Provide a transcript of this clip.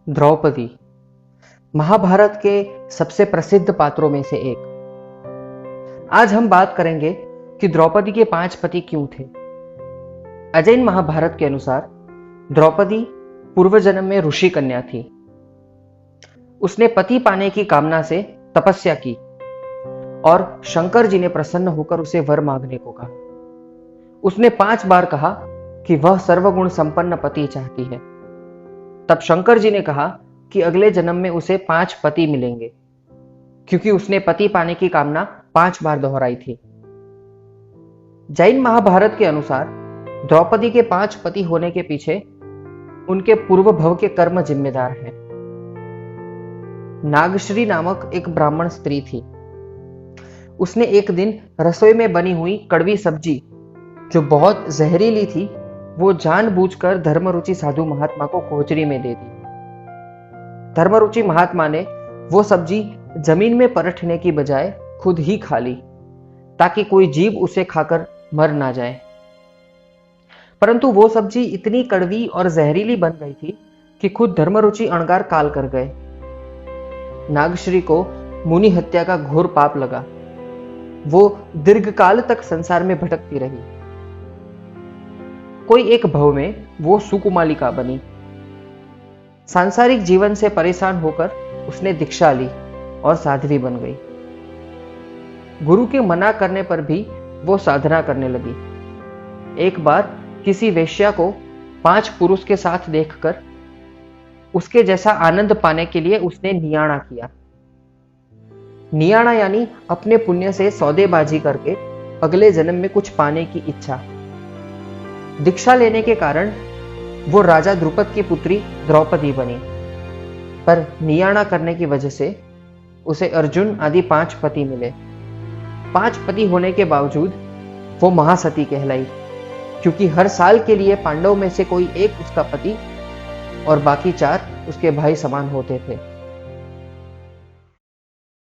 द्रौपदी महाभारत के सबसे प्रसिद्ध पात्रों में से एक। आज हम बात करेंगे कि द्रौपदी के 5 पति क्यों थे। अजैन महाभारत के अनुसार द्रौपदी पूर्व जन्म में ऋषि कन्या थी। उसने पति पाने की कामना से तपस्या की और शंकर जी ने प्रसन्न होकर उसे वर मांगने को कहा। उसने 5 बार कहा कि वह सर्वगुण संपन्न पति चाहती है। तब शंकर जी ने कहा कि अगले जन्म में उसे 5 पति मिलेंगे, क्योंकि उसने पति पाने की कामना 5 बार दोहराई थी। जैन महाभारत के अनुसार द्रौपदी के 5 पति होने के पीछे उनके पूर्व भव के कर्म जिम्मेदार हैं। नागश्री नामक एक ब्राह्मण स्त्री थी। उसने एक दिन रसोई में बनी हुई कड़वी सब्जी, जो बहुत जहरीली थी, वो जानबूझकर धर्मरुचि साधु महात्मा को खोचरी में दे दी। धर्मरुचि महात्मा ने वो सब्जी जमीन में पलटने की बजाय खुद ही खा ली, ताकि कोई जीव उसे खाकर मर ना जाए। परंतु वो सब्जी इतनी कड़वी और जहरीली बन गई थी कि खुद धर्मरुचि अणगार काल कर गए। नागश्री को मुनि हत्या का घोर पाप लगा। वो दीर्घकाल तक संसार में भटकती रही। कोई एक भव में वो सुकुमालिका बनी। सांसारिक जीवन से परेशान होकर उसने दीक्षा ली और साध्वी बन गई। गुरु के मना करने पर भी वो साधना करने लगी। एक बार किसी वेश्या को 5 पुरुष के साथ देखकर उसके जैसा आनंद पाने के लिए उसने नियाणा किया। नियाणा यानी अपने पुण्य से सौदेबाजी करके अगले जन्म में कुछ पाने की इच्छा। दीक्षा लेने के कारण वो राजा द्रुपद की पुत्री द्रौपदी बनी, पर नियाणा करने की वजह से उसे अर्जुन आदि 5 पति मिले। 5 पति होने के बावजूद वो महासती कहलाई, क्योंकि हर साल के लिए पांडव में से कोई एक उसका पति और बाकी 4 उसके भाई समान होते थे।